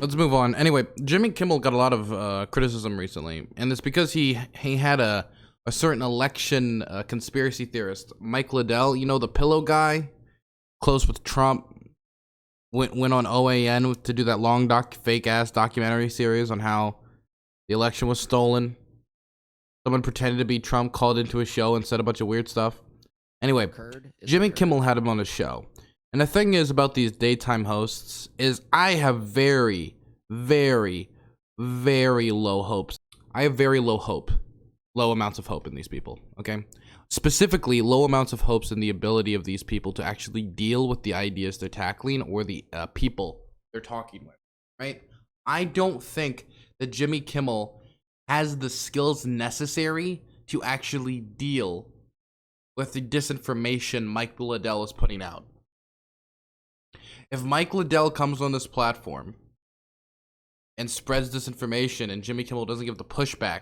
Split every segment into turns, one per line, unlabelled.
Let's move on. Anyway, Jimmy Kimmel got a lot of criticism recently, and it's because he had a certain election conspiracy theorist, Mike Lindell, you know, the pillow guy, close with Trump, went on OAN to do that long fake ass documentary series on how the election was stolen. Someone pretended to be Trump, called into a show and said a bunch of weird stuff. Anyway, Jimmy Kimmel had him on his show. And the thing is about these daytime hosts is I have very, very, very low hopes. I have very low amounts of hope in these people, okay? Specifically, low amounts of hopes in the ability of these people to actually deal with the ideas they're tackling or the people they're talking with, right? I don't think that Jimmy Kimmel has the skills necessary to actually deal with the disinformation Mike Lindell is putting out. If Mike Lindell comes on this platform and spreads disinformation and Jimmy Kimmel doesn't give the pushback,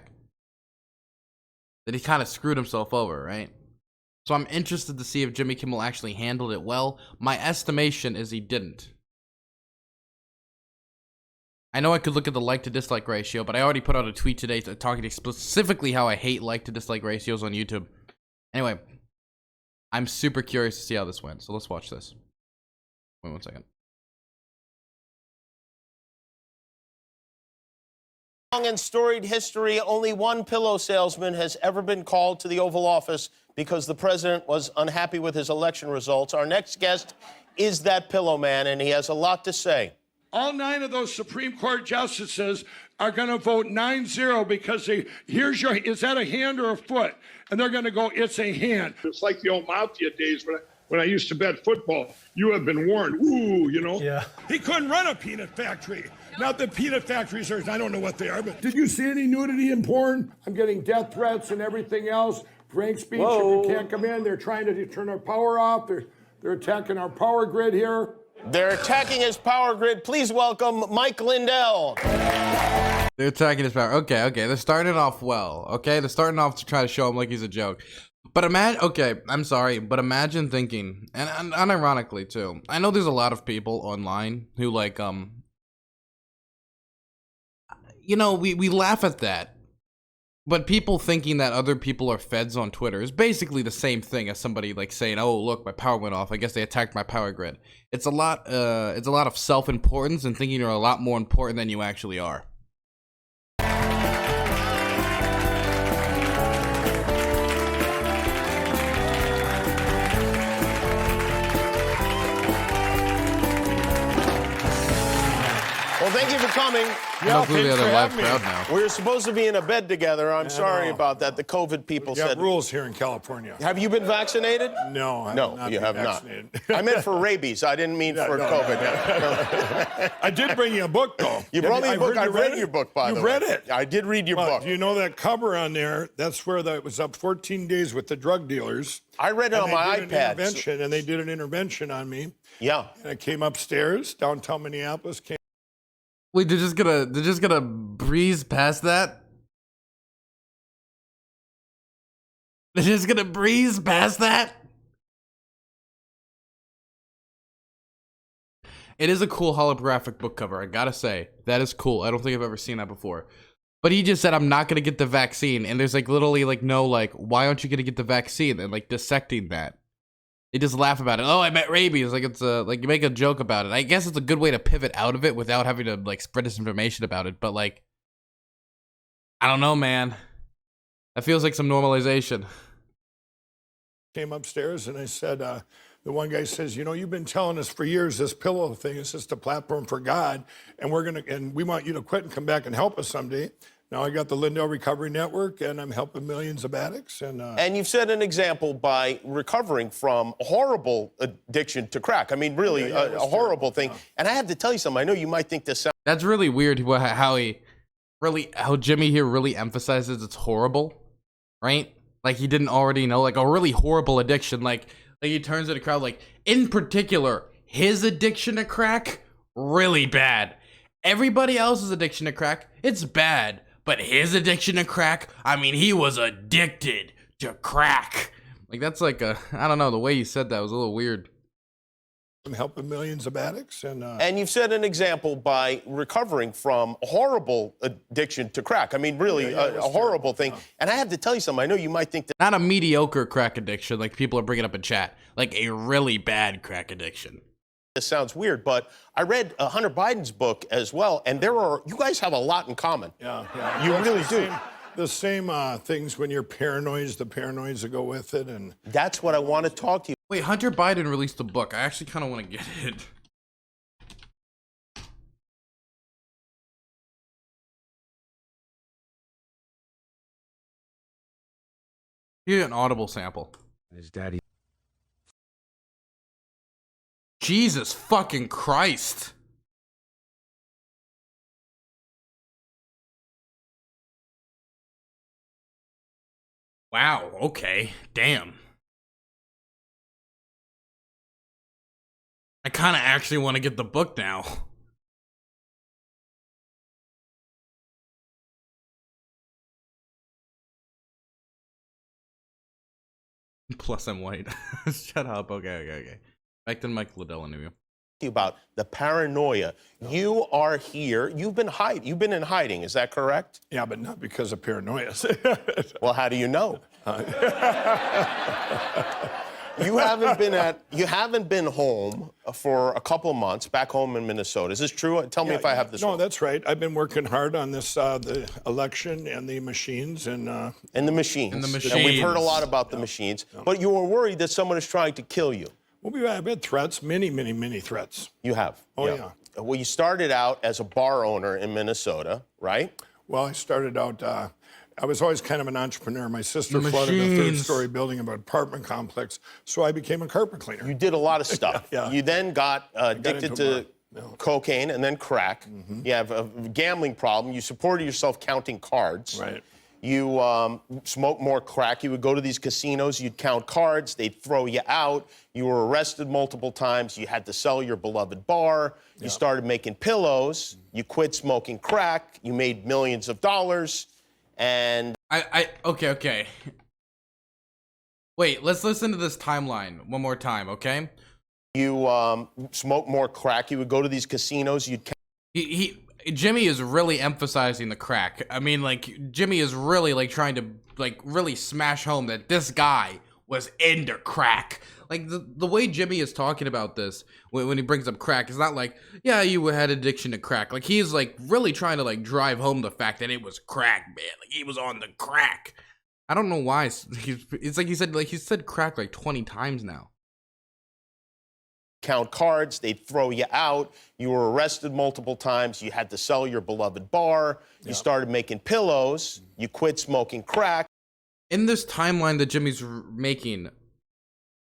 then he kind of screwed himself over, right? So I'm interested to see if Jimmy Kimmel actually handled it well. My estimation is he didn't. I know I could look at the like to dislike ratio, but I already put out a tweet today talking specifically how I hate like to dislike ratios on YouTube. Anyway, I'm super curious to see how this went, so let's watch this. Wait 1 second.
Long and storied history, only one pillow salesman has ever been called to the Oval Office because the president was unhappy with his election results. Our next guest is that pillow man, and he has a lot to say.
All 9 of those Supreme Court justices are going to vote 9-0 because is that a hand or a foot? And they're going to go, it's a hand.
It's like the old mafia days when I used to bet football. You have been warned. Ooh, you know.
Yeah. He couldn't run a peanut factory. Not that peanut factories are, I don't know what they are, but did you see any nudity in porn? I'm getting death threats and everything else. Frank speech, if you can't come in, they're trying to turn our power off. They're attacking our power grid here.
They're attacking his power grid. Please welcome Mike Lindell.
They're attacking his power. Okay. They're starting it off well. Okay, they're starting off to try to show him like he's a joke. But imagine thinking, and unironically too, I know there's a lot of people online who like, you know, we laugh at that. But people thinking that other people are feds on Twitter is basically the same thing as somebody like saying, "Oh, look, my power went off. I guess they attacked my power grid." It's a lot of self-importance and thinking you're a lot more important than you actually are.
Well, thank you for coming.
Yeah, the other live crowd now.
We were supposed to be in a bed together. I'm sorry about that. The COVID people
We got
said.
rules here in California.
Have you been vaccinated?
No, I
No, you have
vaccinated.
not. I meant for rabies. I didn't mean for COVID.
I did bring you a book, though.
You brought me a book. I've read your book, by the way.
You read it?
I did read your book.
Do you know that cover on there? That's where it was up 14 days with the drug dealers.
I read it on my iPad.
And they did an intervention on me.
Yeah.
And I came upstairs, downtown Minneapolis.
Wait, they're just gonna breeze past that? They're just gonna breeze past that? It is a cool holographic book cover, I gotta say. That is cool. I don't think I've ever seen that before. But he just said, I'm not gonna get the vaccine. And there's like literally like no like, why aren't you gonna get the vaccine? And like dissecting that. They just laugh about it. Oh, I met rabies. Like it's like you make a joke about it. I guess it's a good way to pivot out of it without having to like spread disinformation about it. But like, I don't know, man. That feels like some normalization.
Came upstairs and I said, the one guy says, you know, you've been telling us for years this pillow thing is just a platform for God, and we want you to quit and come back and help us someday. Now I got the Lindell Recovery Network, and I'm helping millions of addicts. And you've set an example by recovering from a horrible addiction to crack. I mean, really, a horrible thing. And I have to tell you something. I know you might think this sounds...
That's really weird how Jimmy here really emphasizes it's horrible, right? Like he didn't already know, like a really horrible addiction. Like he turns to the crowd, like, in particular, his addiction to crack, really bad. Everybody else's addiction to crack, it's bad. But his addiction to crack, I mean, he was addicted to crack. Like, that's like I don't know, the way he said that was a little weird.
I'm helping millions of addicts.
And you've set an example by recovering from a horrible addiction to crack. I mean, really, a horrible thing. And I have to tell you something. I know you might think that.
Not a mediocre crack addiction like people are bringing up in chat. Like a really bad crack addiction.
This sounds weird, but I read Hunter Biden's book as well, and you guys have a lot in common.
Yeah.
You really do.
The same things when you're paranoid, the paranoids that go with it. And
that's what I want to talk to you.
Wait, Hunter Biden released a book. I actually kind of want to get it. Here's an Audible sample.
His daddy.
Jesus fucking Christ. Wow, okay. Damn. I kind of actually want to get the book now. Plus I'm white. Shut up. Okay. Back to the Mike Lindell interview.
About the paranoia. You are here. You've been in hiding. Is that correct?
Yeah, but not because of paranoia.
Well, how do you know? You haven't been home for a couple of months, back home in Minnesota. Is this true? Tell me if I have this wrong.
No, that's right. I've been working hard on this, the election and the machines
And the machines. And we've heard a lot about the machines. But you were worried that someone is trying to kill you.
Well, I've had threats, many threats.
You have?
Oh, yeah.
Well, you started out as a bar owner in Minnesota, right?
Well, I started out, I was always kind of an entrepreneur. My sister flooded a third-story building of an apartment complex, so I became a carpet cleaner.
You did a lot of stuff.
Yeah.
You then got addicted to cocaine and then crack. You have a gambling problem. You supported yourself counting cards.
Right.
You smoked more crack. You would go to these casinos. You'd count cards. They'd throw you out. You were arrested multiple times. You had to sell your beloved bar. You started making pillows. You quit smoking crack. You made millions of dollars. And
Okay. Wait, let's listen to this timeline one more time, okay?
you smoked more crack. You would go to these casinos.
Jimmy is really emphasizing the crack. I mean, like, Jimmy is really, like, trying to, like, really smash home that this guy was into crack. Like, the way Jimmy is talking about this, when he brings up crack, it's not like, yeah, you had addiction to crack. Like, he's, like, really trying to, like, drive home the fact that it was crack, man. Like, he was on the crack. I don't know why. It's like he said crack, like, 20 times now.
Count cards, they'd throw you out. You were arrested multiple times. You had to sell your beloved bar. You started making pillows. You quit smoking crack.
In this timeline that Jimmy's making,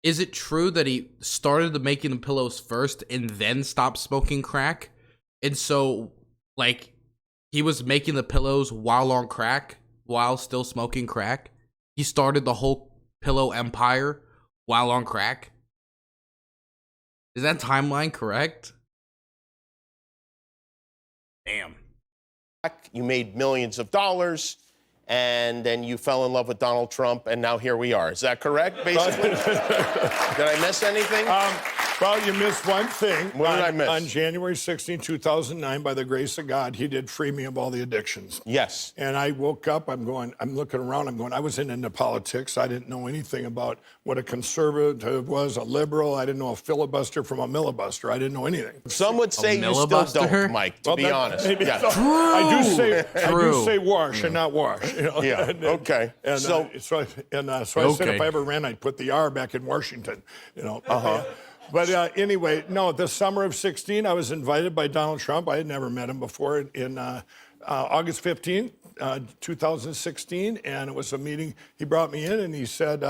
is it true that he started making the pillows first and then stopped smoking crack? And so, like, he was making the pillows while on crack, while still smoking crack? He started the whole pillow empire while on crack? Is that timeline correct? Damn.
You made millions of dollars, and then you fell in love with Donald Trump, and now here we are. Is that correct, basically? Did I miss anything?
Well, you missed one thing.
What did I miss?
On January 16, 2009, by the grace of God, he did free me of all the addictions.
Yes.
And I woke up, I'm looking around, I wasn't into politics. I didn't know anything about what a conservative was, a liberal. I didn't know a filibuster from a millibuster. I didn't know anything.
Some would say you still don't, Mike, to be honest.
Yeah.
True.
I do say wash and not wash. You know?
Yeah, okay.
So I said if I ever ran, I'd put the R back in Washington. You know. But anyway, no, the summer of 16, I was invited by Donald Trump. I had never met him before in August 15th, 2016. And it was a meeting. He brought me in and he said,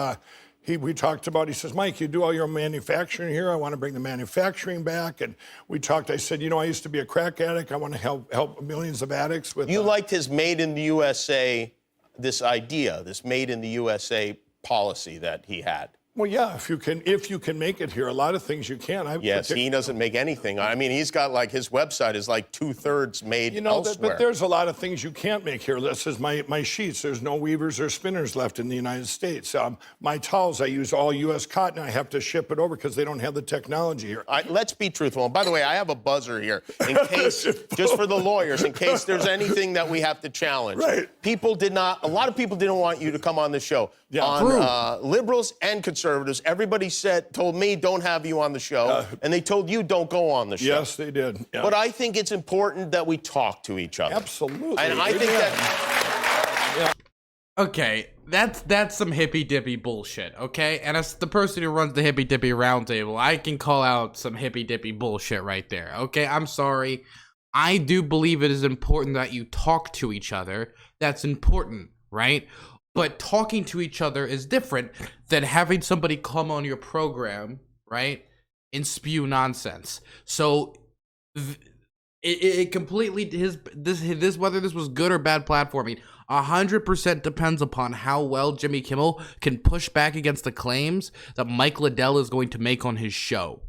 we talked about, he says, Mike, you do all your manufacturing here. I want to bring the manufacturing back. And we talked, I said, you know, I used to be a crack addict. I want to help millions of addicts with.
You liked his made in the USA, this idea, this made in the USA policy that he had.
Well, yeah, if you can make it here, a lot of things you can.
Yes, he doesn't make anything. I mean, he's got like his website is like 2/3 made elsewhere.
But there's a lot of things you can't make here. This is my sheets. There's no weavers or spinners left in the United States. My towels, I use all U.S. cotton. I have to ship it over because they don't have the technology here.
Let's be truthful. And by the way, I have a buzzer here in case, just for the lawyers, in case there's anything that we have to challenge.
Right.
A lot of people didn't want you to come on the show.
Yeah.
On liberals and conservatives, everybody told me don't have you on the show, and they told you don't go on the show.
Yes, they did. Yeah.
But I think it's important that we talk to each other.
Absolutely.
And I think that...
Okay, that's some hippy dippy bullshit, okay? And as the person who runs the hippy dippy roundtable, I can call out some hippy dippy bullshit right there, okay? I'm sorry. I do believe it is important that you talk to each other. That's important, right? But talking to each other is different than having somebody come on your program, right, and spew nonsense. So it completely this whether this was good or bad platforming 100% depends upon how well Jimmy Kimmel can push back against the claims that Mike Lindell is going to make on his show.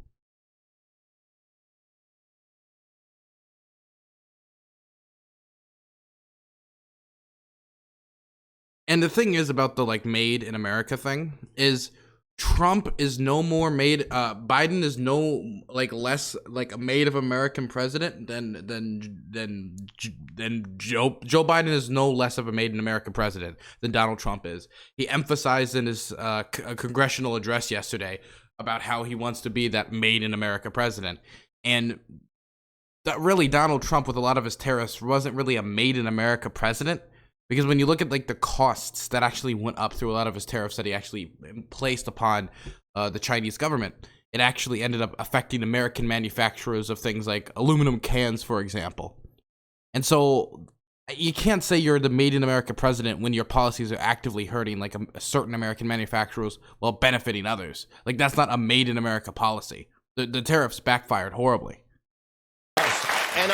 And the thing is about the like made in America thing is Trump is no more made Biden is no like less like a made of American president than Joe Biden is no less of a made in America president than Donald Trump is. He emphasized in his congressional address yesterday about how he wants to be that made in America president. And that really Donald Trump with a lot of his tariffs wasn't really a made in America president. Because when you look at like the costs that actually went up through a lot of his tariffs that he actually placed upon the Chinese government, it actually ended up affecting American manufacturers of things like aluminum cans, for example. And so you can't say you're the made in America president when your policies are actively hurting like a certain American manufacturers while benefiting others. Like that's not a made in America policy. The tariffs backfired horribly.
And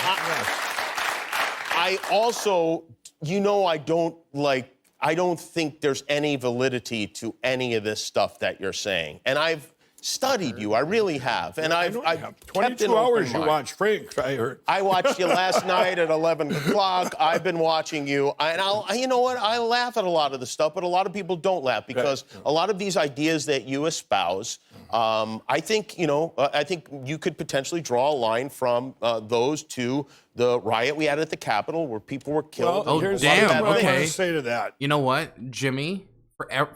I also, I don't think there's any validity to any of this stuff that you're saying. And I've studied you, I really have. And I've
22 hours you watch Frank, I heard.
I watched you last night at 11 o'clock. I've been watching you. And you know what? I laugh at a lot of the stuff, but a lot of people don't laugh because a lot of these ideas that you espouse, I think you could potentially draw a line from those to the riot we had at the Capitol where people were killed.
Well, here's
damn,
what I
okay.
want to say to that.
You know what, Jimmy,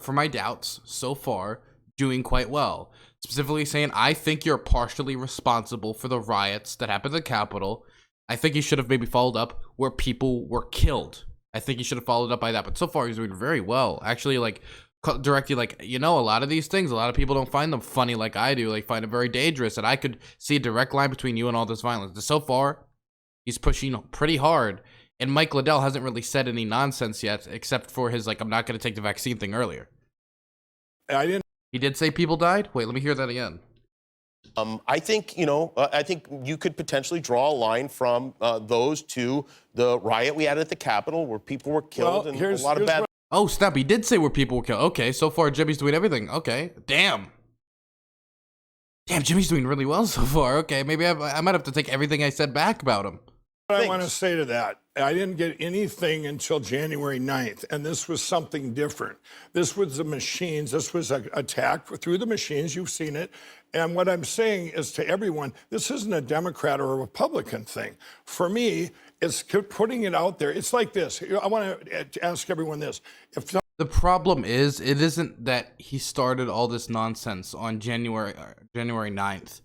for my doubts so far, doing quite well. Specifically saying, I think you're partially responsible for the riots that happened at the Capitol. I think he should have maybe followed up where people were killed. I think he should have followed up by that. But so far, he's doing very well. Actually, like, directly, like, a lot of these things, a lot of people don't find them funny like I do. Like, find it very dangerous. And I could see a direct line between you and all this violence. So far, he's pushing pretty hard. And Mike Lindell hasn't really said any nonsense yet, except for his, like, I'm not going to take the vaccine thing earlier. He did say people died? Wait, let me hear that again.
I think you could potentially draw a line from those to the riot we had at the Capitol where people were killed and a lot of bad...
Oh, snap, he did say where people were killed. Okay, so far Jimmy's doing everything. Okay, damn. Damn, Jimmy's doing really well so far. Okay, maybe I might have to take everything I said back about him.
I want to say to that, I didn't get anything until January 9th, and this was something different. This was the machines. This was an attack through the machines. You've seen it. And what I'm saying is to everyone, this isn't a Democrat or a Republican thing. For me, it's putting it out there. It's like this. I want to ask everyone this.
The problem is, it isn't that he started all this nonsense on January 9th.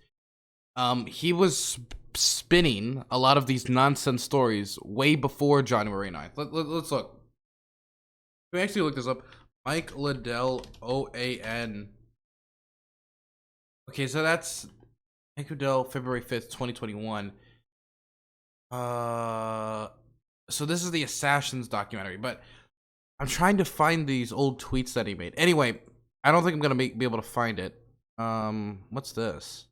He was spinning a lot of these nonsense stories way before January 9th. Let's look. Let me actually look this up. Mike Lindell, OAN. Okay, so that's Mike Lindell, February 5th, 2021. So this is the Assassins documentary, but I'm trying to find these old tweets that he made. Anyway, I don't think I'm gonna be able to find it. What's this?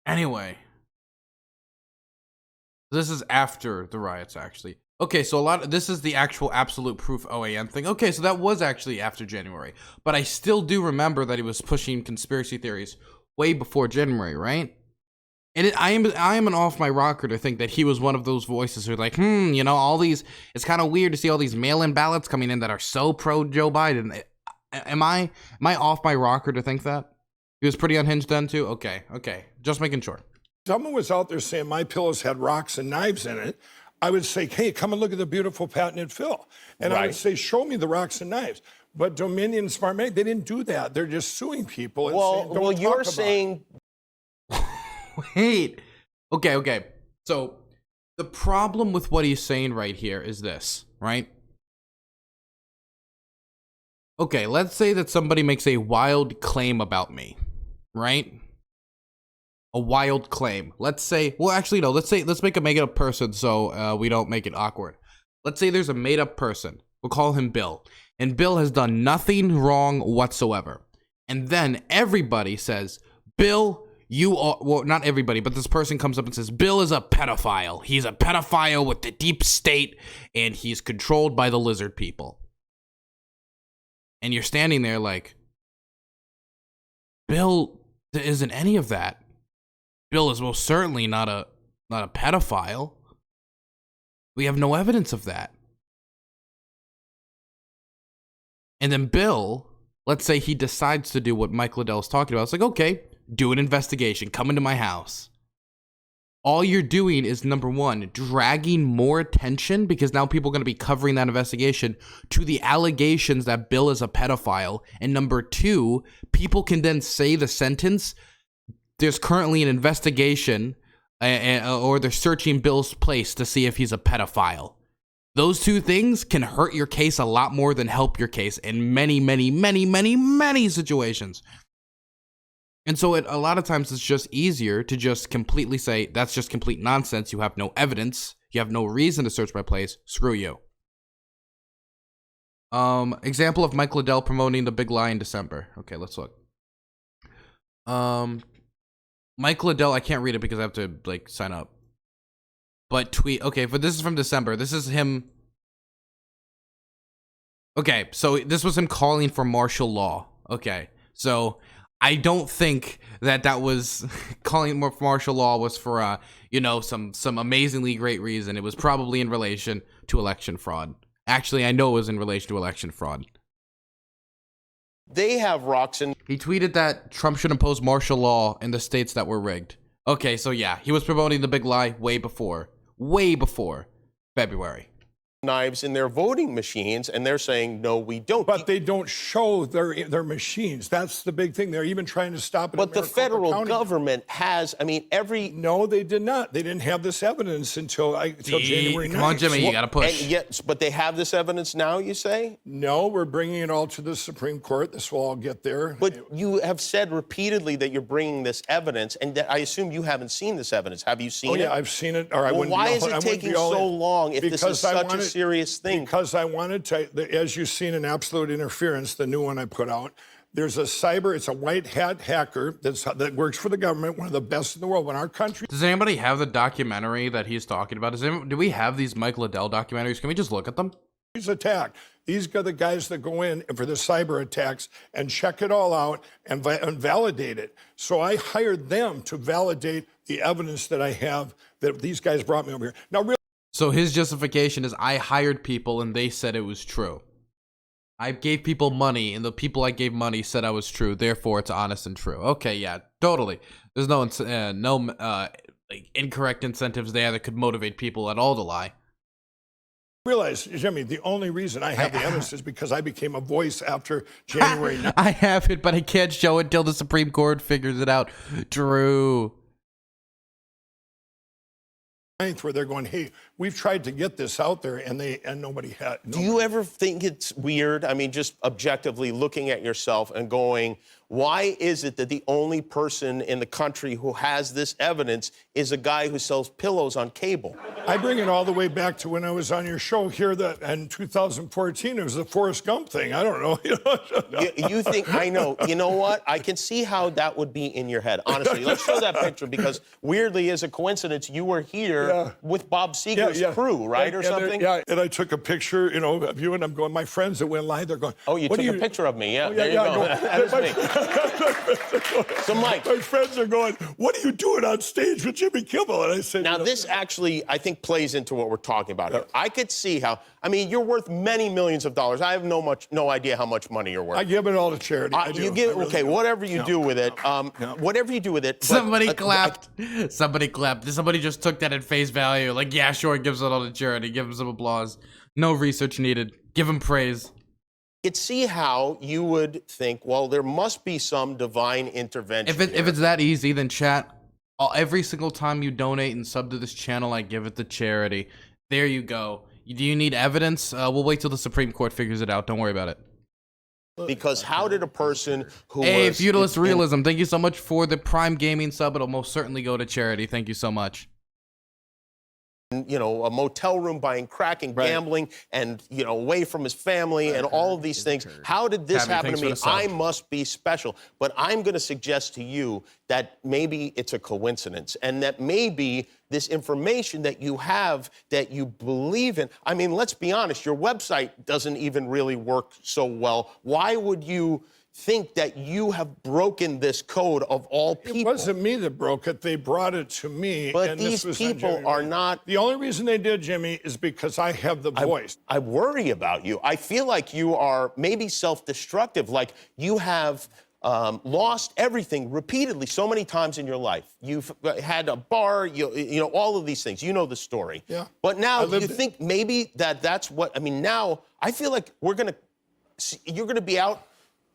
Anyway, This is after the riots, actually. Okay, so this is the actual absolute proof OAN thing. Okay, so that was actually after January. But I still do remember that he was pushing conspiracy theories way before January, right? And I am an off my rocker to think that he was one of those voices who are like, you know, all these, it's kind of weird to see all these mail-in ballots coming in that are so pro Joe Biden. Am I off my rocker to think that? He was pretty unhinged then too? Okay, just making sure.
Someone was out there saying my pillows had rocks and knives in it. I would say, hey, come and look at the beautiful patented fill. And I would say, show me the rocks and knives. But Dominion and Smart Mag, they didn't do that. They're just suing people and saying, don't talk
you're
about
saying...
Wait. Okay. So the problem with what he's saying right here is this, right? Okay, let's say that somebody makes a wild claim about me, right? A wild claim. Let's say, well, actually, no, let's make a made-up person so we don't make it awkward. Let's say there's a made-up person. We'll call him Bill. And Bill has done nothing wrong whatsoever. And then everybody says, Bill, you are, well, not everybody, but this person comes up and says, Bill is a pedophile. He's a pedophile with the deep state, and he's controlled by the lizard people. And you're standing there like, Bill isn't any of that. Bill is most certainly not a pedophile. We have no evidence of that. And then Bill, let's say he decides to do what Mike Lindell is talking about. It's like, okay, do an investigation. Come into my house. All you're doing is, number one, dragging more attention, because now people are going to be covering that investigation, to the allegations that Bill is a pedophile. And number two, people can then say the sentence, there's currently an investigation, or they're searching Bill's place to see if he's a pedophile. Those two things can hurt your case a lot more than help your case in many, many, many, many, many situations. And so a lot of times it's just easier to just completely say, that's just complete nonsense. You have no evidence. You have no reason to search my place. Screw you. Example of Mike Lindell promoting the big lie in December. Okay, let's look. Mike Lindell, I can't read it because I have to like sign up. But tweet, okay, but this is from December. This is him. Okay, so this was him calling for martial law. Okay, so I don't think that was calling for martial law was for some amazingly great reason. It was probably in relation to election fraud. Actually, I know it was in relation to election fraud.
They have rocks and...
He tweeted that Trump should impose martial law in the states that were rigged. Okay, so yeah, he was promoting the big lie way before February.
Knives in their voting machines, and they're saying, no, we don't.
But they don't show their machines. That's the big thing. They're even trying to stop it.
But the federal government has, I mean, No,
they did not. They didn't have this evidence until January 9th.
Come on, Jimmy, you got to push.
Yes, but they have this evidence now, you say?
No, we're bringing it all to the Supreme Court. This will all get there.
But you have said repeatedly that you're bringing this evidence, and that I assume you haven't seen this evidence. Have you seen it?
Oh, yeah, I've seen it. Or
why is it taking so long if this is such a serious thing?
Because I wanted to, as you've seen in Absolute Interference, the new one I put out, there's it's a white hat hacker that works for the government, one of the best in the world in our country.
Does anybody have the documentary that he's talking about? Do we have these Mike Lindell documentaries? Can we just look at them?
He's attacked. These are the guys that go in for the cyber attacks and check it all out and validate it. So I hired them to validate the evidence that I have that these guys brought me over here. Now, really.
So his justification is, I hired people and they said it was true. I gave people money and the people I gave money said I was true. Therefore, it's honest and true. Okay, yeah, totally. There's no incorrect incentives there that could motivate people at all to lie.
Realize, Jimmy, the only reason I have the evidence is because I became a voice after January 9th.
I have it, but I can't show it till the Supreme Court figures it out. Drew.
Where they're going, hey, we've tried to get this out there, and nobody had.
Do you ever think it's weird? I mean, just objectively looking at yourself and going, Why is it that the only person in the country who has this evidence is a guy who sells pillows on cable?
I bring it all the way back to when I was on your show here that in 2014, it was the Forrest Gump thing. I don't know.
You think, I know. You know what? I can see how that would be in your head. Honestly, let's show that picture because weirdly, as a coincidence, you were here with Bob Seger's crew, right, or something?
And I took a picture, of you, and I'm going, my friends that went live, they're going,
oh, you took a picture of me, there you go. That is me. So, Mike.
My friends are going, what are you doing on stage with Jimmy Kimmel? And I said,
now, this actually, I think, plays into what we're talking about here. I could see how, I mean, you're worth many millions of dollars. I have no idea how much money you're worth.
I give it all to charity.
Okay, whatever you do with it, whatever you do with it.
Somebody clapped. Somebody clapped. Somebody just took that at face value. Like, yeah, sure, gives it all to charity. Give him some applause. No research needed. Give him praise.
I could see how you would think, well, there must be some divine intervention.
If it's that easy, then chat. Every single time you donate and sub to this channel, I give it to charity. There you go. Do you need evidence? We'll wait till the Supreme Court figures it out. Don't worry about it.
Because how did a person who
was... Feudalist Realism, thank you so much for the Prime Gaming sub. It'll most certainly go to charity. Thank you so much.
A motel room buying crack and gambling and, away from his family and all of these things. How did this happen to me? I must be special. But I'm going to suggest to you that maybe it's a coincidence and that maybe this information that you have that you believe in. I mean, let's be honest, your website doesn't even really work so well. Why would you think that you have broken this code of all people?
It wasn't me that broke it. They brought it to me.
But these people are not...
The only reason they did, Jimmy, is because I have the voice.
I worry about you. I feel like you are maybe self-destructive, like you have lost everything repeatedly so many times in your life. You've had a bar, all of these things. You know the story.
Yeah.
But now you think maybe that's what... I mean, now I feel like you're going to be out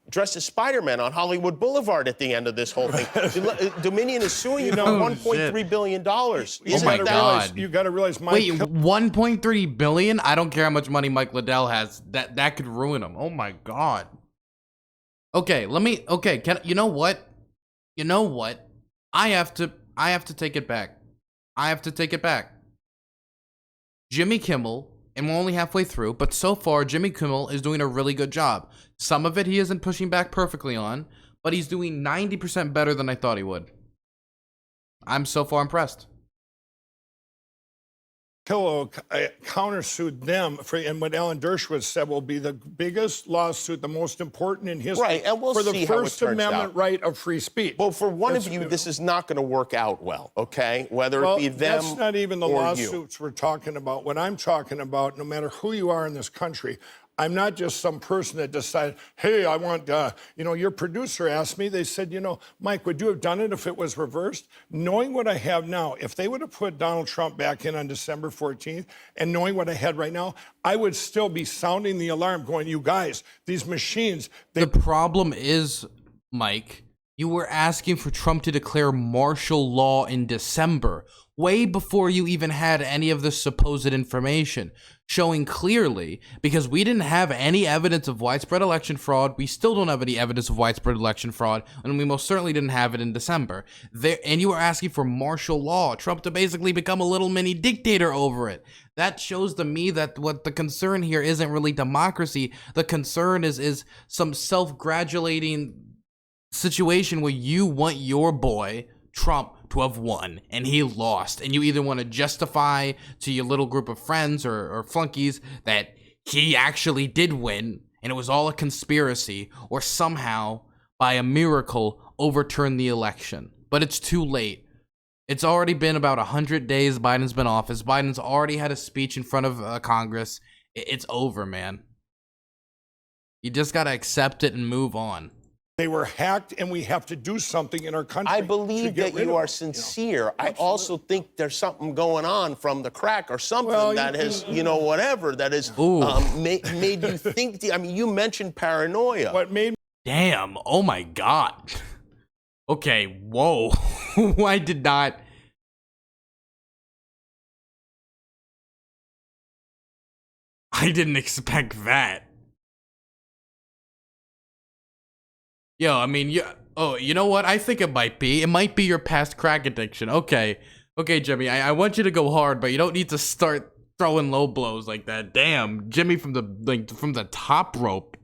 dressed as Spider-Man on Hollywood Boulevard at the end of this whole thing. Dominion is suing you for $1.3 billion.
Oh my God.
You got to realize, Mike.
Wait, $1.3 billion? I don't care how much money Mike Lindell has. That could ruin him. Oh my God. Okay, you know what? You know what? I have to take it back. I have to take it back. Jimmy Kimmel, and we're only halfway through, but so far, Jimmy Kimmel is doing a really good job. Some of it he isn't pushing back perfectly on, but he's doing 90% better than I thought he would. I'm so far impressed.
Pillow countersued them, and what Alan Dershowitz said will be the biggest lawsuit, the most important in history,
right, and we'll
for the
see how it
First
turns
Amendment
out.
right of free speech.
Well, for one of you, this is not going to work out well, okay? Whether it be them
that's not even the
or
lawsuits we're talking about. What I'm talking about, no matter who you are in this country, I'm not just some person that decided, hey, I want, your producer asked me, they said, Mike, would you have done it if it was reversed? Knowing what I have now, if they would have put Donald Trump back in on December 14th, and knowing what I had right now, I would still be sounding the alarm going, you guys, these machines.
The problem is, Mike, you were asking for Trump to declare martial law in December, way before you even had any of this supposed information, showing clearly, because we didn't have any evidence of widespread election fraud, we still don't have any evidence of widespread election fraud, and we most certainly didn't have it in December. And you were asking for martial law, Trump to basically become a little mini dictator over it. That shows to me that what the concern here isn't really democracy. The concern is some self-gratulating situation where you want your boy Trump to have won and he lost, and you either want to justify to your little group of friends or flunkies that he actually did win and it was all a conspiracy, or somehow by a miracle overturn the election. But it's too late. It's already been about 100 days Biden's been in office. Biden's already had a speech in front of Congress. It's over, man. You just got to accept it and move on.
They were hacked, and we have to do something in our country.
I believe that you are sincere. I also think there's something going on from the crack or something that has, whatever, that has made you think. I mean, you mentioned paranoia.
What made?
Damn. Oh my God. Okay. Whoa. I did not. I didn't expect that. Yo, I mean, yeah. Oh, you know what? I think it might be. It might be your past crack addiction. Okay. Okay, Jimmy, I want you to go hard, but you don't need to start throwing low blows like that. Damn, Jimmy from the top rope.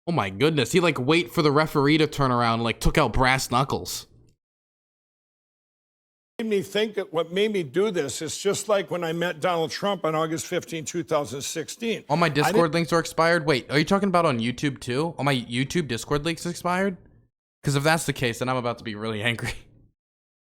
Oh my goodness, he like wait for the referee to turn around and like took out brass knuckles.
Made me think that what made me do this is just like when I met Donald Trump on August 15, 2016.
All my Discord links are expired. Wait, are you talking about on YouTube too? All my YouTube Discord links expired? Because if that's the case, then I'm about to be really angry.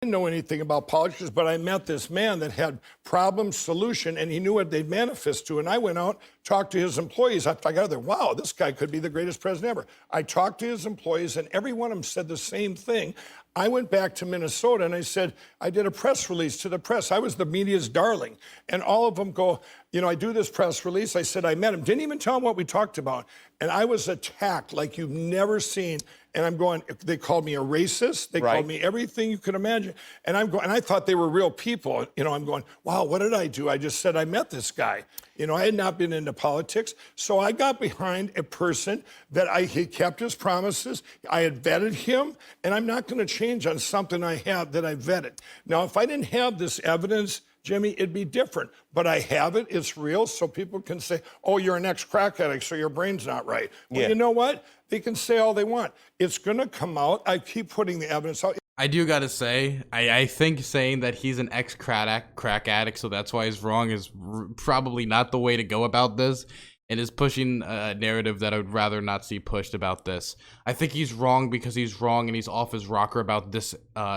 I didn't know anything about politics, but I met this man that had problem, solution, and he knew what they'd manifest to. And I went out, talked to his employees. I got there, wow, this guy could be the greatest president ever. I talked to his employees, and every one of them said the same thing. I went back to Minnesota, and I said, I did a press release to the press. I was the media's darling. And all of them go, you know, I do this press release. I said, I met him. Didn't even tell him what we talked about. And I was attacked like you've never seen. And I'm going, they called me a racist. They called me everything you could imagine. And I'm going, and I thought they were real people. You know, I'm going, wow, what did I do? I just said, I met this guy. You know, I had not been into politics. So I got behind a person that he kept his promises. I had vetted him, and I'm not going to change on something I have that I vetted. Now, if I didn't have this evidence, Jimmy, it'd be different. But I have it. It's real. So people can say, oh, you're an ex-crack addict, so your brain's not right. Well, you know what? They can say all they want. It's going to come out. I keep putting the evidence out.
I do got to say, I think saying that he's an ex-crack addict, so that's why he's wrong, is probably not the way to go about this. It is pushing a narrative that I would rather not see pushed about this. I think he's wrong because he's wrong and he's off his rocker about this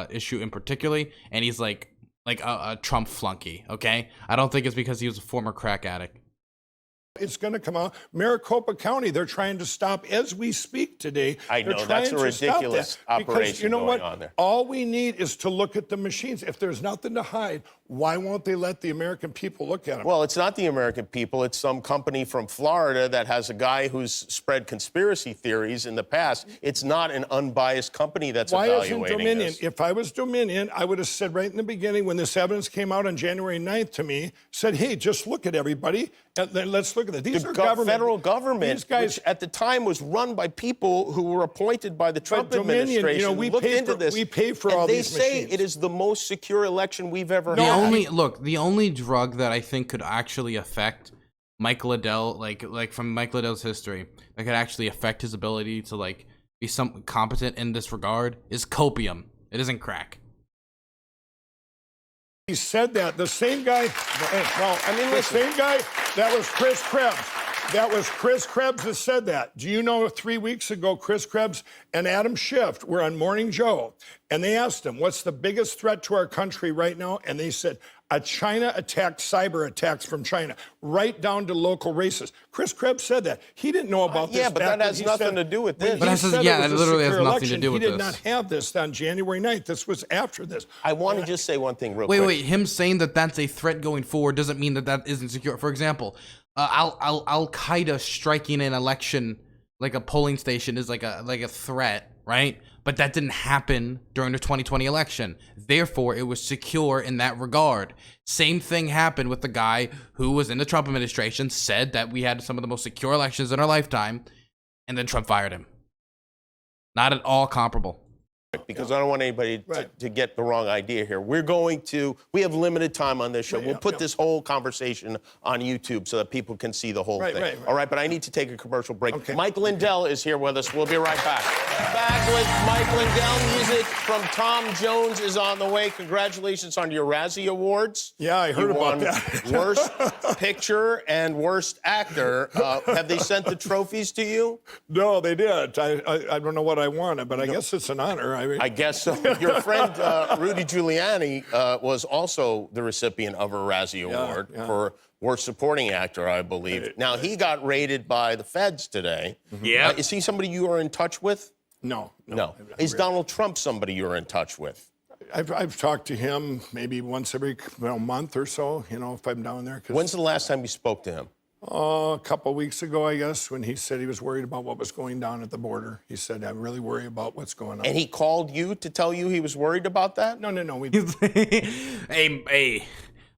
issue in particular, and he's like a Trump flunky, okay? I don't think it's because he was a former crack addict.
It's going to come out. Maricopa County, they're trying to stop as we speak today.
I know, that's a ridiculous operation
because you know
going
what?
on there.
All we need is to look at the machines. If there's nothing to hide, why won't they let the American people look at them?
Well, it's not the American people. It's some company from Florida that has a guy who's spread conspiracy theories in the past. It's not an unbiased company that's evaluating
Why isn't Dominion?
this.
If I was Dominion, I would have said right in the beginning when this evidence came out on January 9th to me, said, hey, just look at everybody and then let's look at it. These are government.
Federal government,
These guys,
which at the time was run by people who were appointed by the Trump
Dominion,
administration.
you know, we
looked into this.
We pay for all these machines.
They say it is the most secure election we've ever
The
had.
The only drug that I think could actually affect Mike Lindell, like from Mike Lindell's history, that could actually affect his ability to like be some competent in this regard is copium. It isn't crack.
He said that. The same guy, well, I mean, the same guy, that was Chris Krebs. That was Chris Krebs that said that. Do you know 3 weeks ago, Chris Krebs and Adam Schiff were on Morning Joe, and they asked him, what's the biggest threat to our country right now? And they said, a China attack, cyber attacks from China, right down to local races. Chris Krebs said that. He didn't know about this.
Yeah, but that has nothing to do with this.
But that literally has nothing to do with this.
He did not have this on January 9th. This was after this.
I want to just say one thing real quick.
Wait. Him saying that that's a threat going forward doesn't mean that that isn't secure. For example, Al Qaeda striking an election, like a polling station, is like a threat, right? But that didn't happen during the 2020 election. Therefore, it was secure in that regard. Same thing happened with the guy who was in the Trump administration, said that we had some of the most secure elections in our lifetime, and then Trump fired him. Not at all comparable.
Because I don't want anybody to get the wrong idea here. We have limited time on this show. We'll put this whole conversation on YouTube so that people can see the whole thing. All right, but I need to take a commercial break. Okay. Mike Lindell is here with us. We'll be right back. Back with Mike Lindell. Music from Tom Jones is on the way. Congratulations on your Razzie Awards.
Yeah, I heard about that.
Worst Picture and Worst Actor. Have they sent the trophies to you?
No, they did. I don't know what I wanted, but I guess it's an honor.
I guess so. Your friend Rudy Giuliani was also the recipient of a Razzie Award for Worst Supporting Actor, I believe. Now, he got raided by the feds today.
Yeah.
Is he somebody you are in touch with?
No.
Is Donald Trump somebody you're in touch with?
I've talked to him maybe once every month or so, you know, if I'm down there.
When's the last time you spoke to him?
A couple of weeks ago, I guess, when he said he was worried about what was going down at the border. He said, I really worry about what's going on.
And he called you to tell you he was worried about that?
No.
Hey,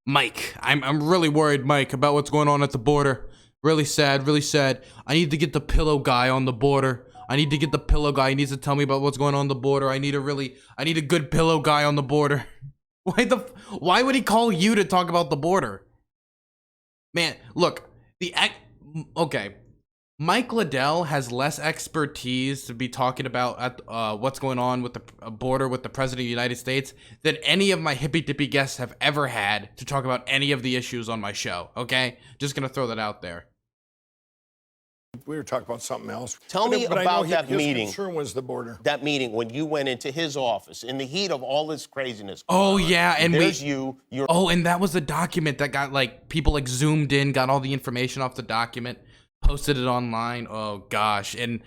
Mike, I'm really worried, Mike, about what's going on at the border. Really sad, really sad. I need to get the pillow guy on the border. I need to get the pillow guy. He needs to tell me about what's going on the border. I need a good pillow guy on the border. Why would he call you to talk about the border? Man, look, okay. Mike Lindell has less expertise to be talking about what's going on with the border with the President of the United States than any of my hippy-dippy guests have ever had to talk about any of the issues on my show, okay? Just gonna throw that out there.
We were talking about something else.
Tell me about that meeting.
His concern was the border.
That meeting when you went into his office in the heat of all this craziness.
Oh yeah, and
there's
and that was the document that got like people like zoomed in, got all the information off the document, posted it online. Oh gosh, and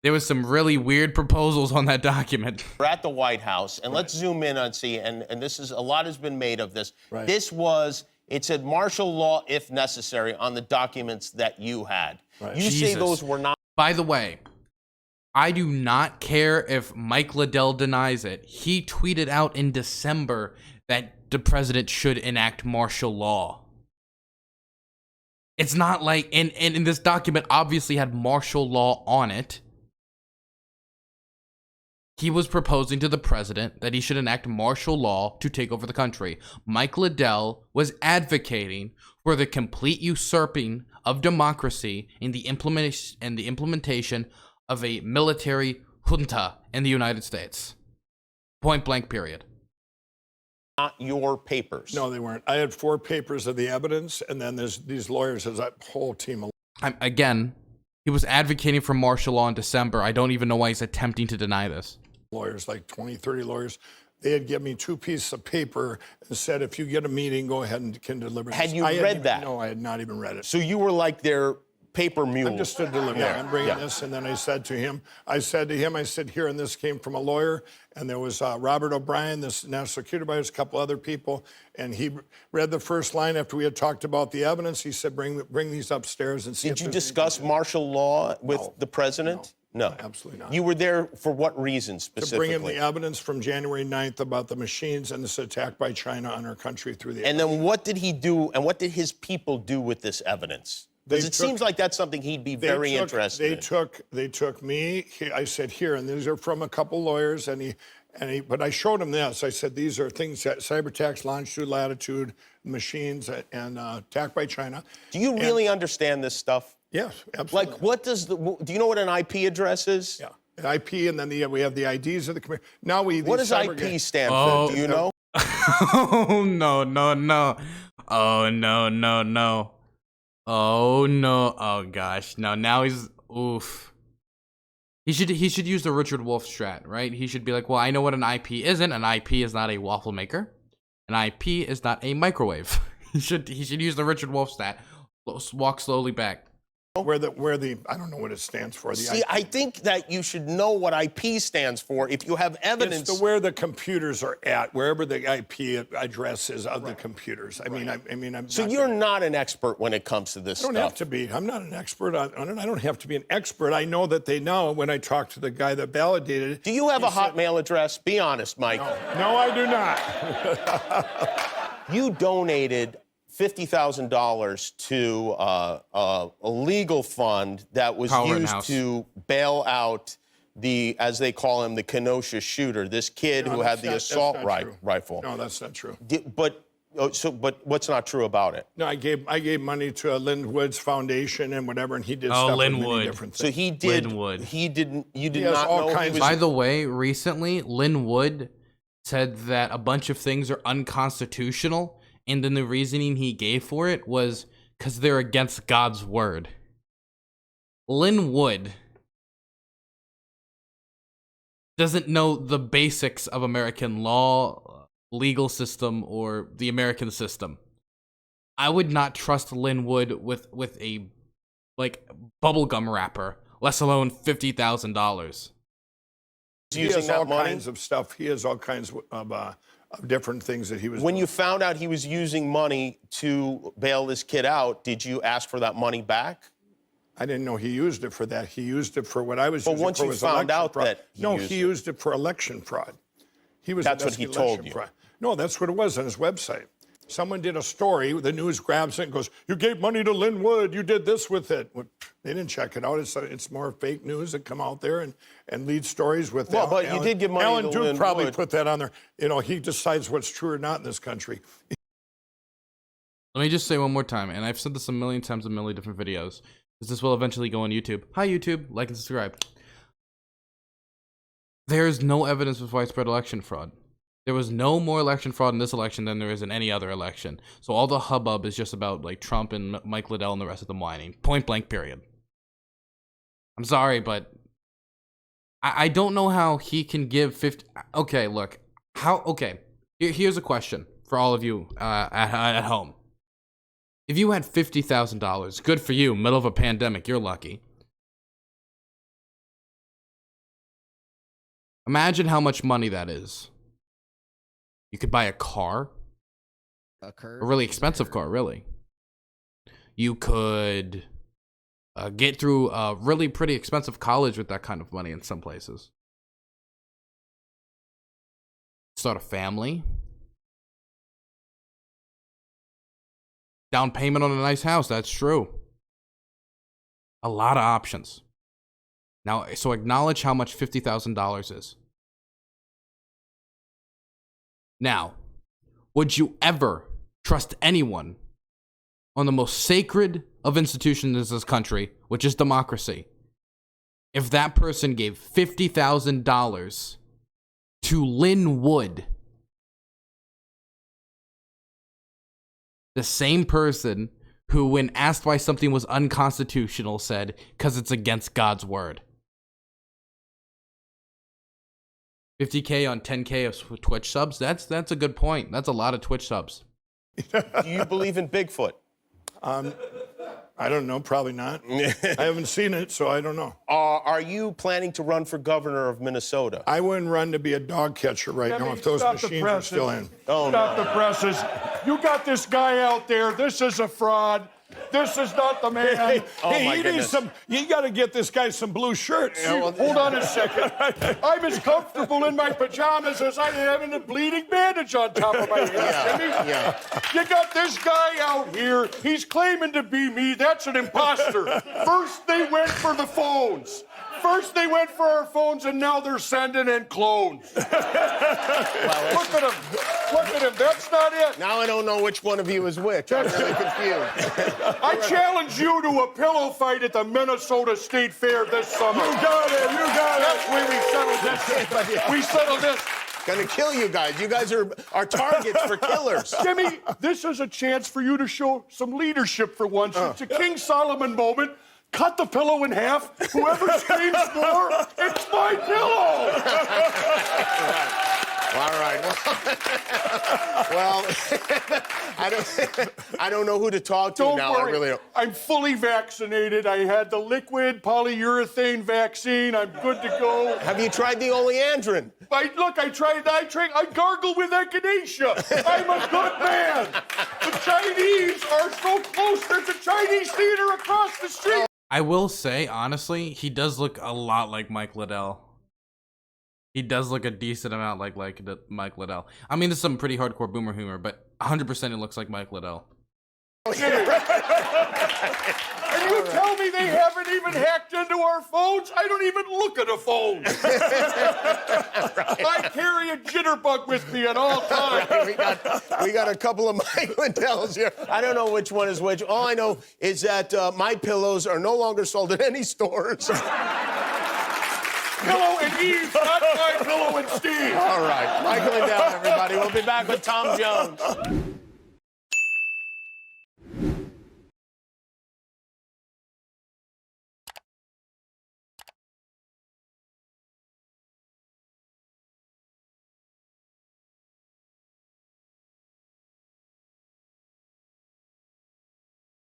there was some really weird proposals on that document.
We're at the White House, and let's zoom in and see. And this is a lot has been made of this.
Right.
This was. It said martial law if necessary on the documents that you had.
Right.
You say those were not.
By the way, I do not care if Mike Lindell denies it. He tweeted out in December that the president should enact martial law. It's not like, and this document obviously had martial law on it. He was proposing to the president that he should enact martial law to take over the country. Mike Lindell was advocating for the complete usurping of democracy in the implementation of a military junta in the United States. Point blank, period.
Not your papers.
No, they weren't. I had 4 papers of the evidence, and then there's these lawyers, there's that whole team of
Again, he was advocating for martial law in December. I don't even know why he's attempting to deny this.
lawyers, like 20, 30 lawyers. They had given me 2 pieces of paper and said, if you get a meeting, go ahead and can deliver this.
Had you read that?
No, I had not even read it.
So you were like their paper mule.
I'm just a delivery.
Yeah.
I'm bringing this, and then I said to him, I said, here, and this came from a lawyer, and there was Robert O'Brien, this national security advisor, a couple other people, and he read the first line after we had talked about the evidence. He said, bring these upstairs and see.
Did you discuss martial law with the president? No,
absolutely not.
You were there for what reason specifically?
To bring him the evidence from January 9th about the machines and this attack by China on our country through the.
And then what did he do, and what did his people do with this evidence? Because it seems like that's something he'd be very interested in.
They took me. I said, here, and these are from a couple lawyers, but I showed him this. I said, these are things that cyber attacks, longitude, latitude, machines, and attack by China.
Do you really understand this stuff?
Yes, absolutely.
Like, what does do you know what an IP address is?
Yeah, an IP, and then we have the IDs of the computer. Now
what does IP stand for? Do you know?
Oh no. Oh no. Oh no. Oh gosh. Now he's oof. He should use the Richard Wolff strat, right? He should be like, well, I know what an IP isn't. An IP is not a waffle maker. An IP is not a microwave. he should use the Richard Wolff stat. Walk slowly back.
Where the I don't know what it stands for.
See, I think that you should know what IP stands for if you have evidence.
It's where the computers are at, wherever the IP address is of the computers. I mean,
so you're not an expert when it comes to this stuff.
I don't have to be. I'm not an expert on it. I don't have to be an expert. I know that they know when I talk to the guy that validated it.
Do you have a Hotmail address? Be honest, Mike.
No, I do not.
You donated $50,000 to a legal fund that was used to bail out as they call him, the Kenosha shooter, this kid who had the assault rifle.
No, that's not true.
But what's not true about it?
No, I gave money to Linwood's foundation and whatever, and he did stuff with many different things.
So he did.
Linwood.
He didn't. You did not know. He was,
by the way, recently Linwood said that a bunch of things are unconstitutional. And then the reasoning he gave for it was because they're against God's word. Linwood doesn't know the basics of American law, legal system, or the American system. I would not trust Linwood with a bubblegum wrapper, let alone $50,000.
He has all kinds of stuff. He has all kinds of different things that he was.
When you found out he was using money to bail this kid out, did you ask for that money back?
I didn't know he used it for that. He used it for what I was using for.
But once you found out that
he used it for election fraud.
That's what he told you.
Fraud. No, that's what it was on his website. Someone did a story, the news grabs it and goes, you gave money to Linwood, you did this with it. Well, they didn't check it out. It's more fake news that come out there and lead stories with
Well, but you did give money
Alan
to
Duke
Linwood.
probably put that on there. You know, he decides what's true or not in this country.
Let me just say one more time, and I've said this a million times in a million different videos, because this will eventually go on YouTube. Hi, YouTube. Like and subscribe. There's no evidence of widespread election fraud. There was no more election fraud in this election than there is in any other election. So all the hubbub is just about like Trump and Mike Lindell and the rest of them whining. Point blank, period. I'm sorry, but I don't know how he can give 50. Okay, look. Okay. Here's a question for all of you at home. If you had $50,000, good for you, middle of a pandemic, you're lucky. Imagine how much money that is. You could buy a car. A really expensive car, really. You could get through a really pretty expensive college with that kind of money in some places. Start a family. Down payment on a nice house, that's true. A lot of options. Now, so acknowledge how much $50,000 is. Now, would you ever trust anyone on the most sacred of institutions in this country, which is democracy, if that person gave $50,000 to Linwood? The same person who, when asked why something was unconstitutional, said, because it's against God's word. 50K on 10K of Twitch subs? That's a good point. That's a lot of Twitch subs.
Do you believe in Bigfoot?
I don't know, probably not. I haven't seen it, so I don't know.
Are you planning to run for governor of Minnesota?
I wouldn't run to be a dog catcher right now if those machines are still in.
Oh,
Stop the presses. You got this guy out there. This is a fraud. This is not the man.
Oh,
Hey,
my
you
goodness.
you got to get this guy some blue shirts.
Hold on a second. I'm as comfortable in my pajamas as I am in a bleeding bandage on top of my head, Jimmy.
Yeah.
You got this guy out here. He's claiming to be me. That's an imposter. First, they went for the phones. First, they went for our phones, and now they're sending in clones. Look at him. Look at him. That's not it.
Now I don't know which one of you is which. I'm really confused.
I challenge you to a pillow fight at the Minnesota State Fair this summer.
You got it. You got
That's
it.
where we settled this. We settled this.
Gonna kill you guys. You guys are targets for killers.
Jimmy, this is a chance for you to show some leadership for once. It's a King Solomon moment. Cut the pillow in half. Whoever screams more, it's my pillow.
All right. Well, I don't know who to talk to
Don't
now.
worry.
I really don't.
I'm fully vaccinated. I had the liquid polyurethane vaccine. I'm good to go.
Have you tried the oleandrin?
I gargle with echinacea. I'm a good man. The Chinese are so close. There's a Chinese theater across the street.
I will say, honestly, he does look a lot like Mike Lindell. He does look a decent amount like Mike Lindell. I mean, this is some pretty hardcore boomer humor, but 100% it looks like Mike Lindell.
And you tell me they haven't even hacked into our phones? I don't even look at a phone. I carry a jitterbug with me at all times.
We got a couple of Mike Lindells here. I don't know which one is which. All I know is that my pillows are no longer sold at any stores.
Pillow and Eve, not my Pillow and Steve.
All right. Mike Lindell, everybody. We'll be back with Tom Jones.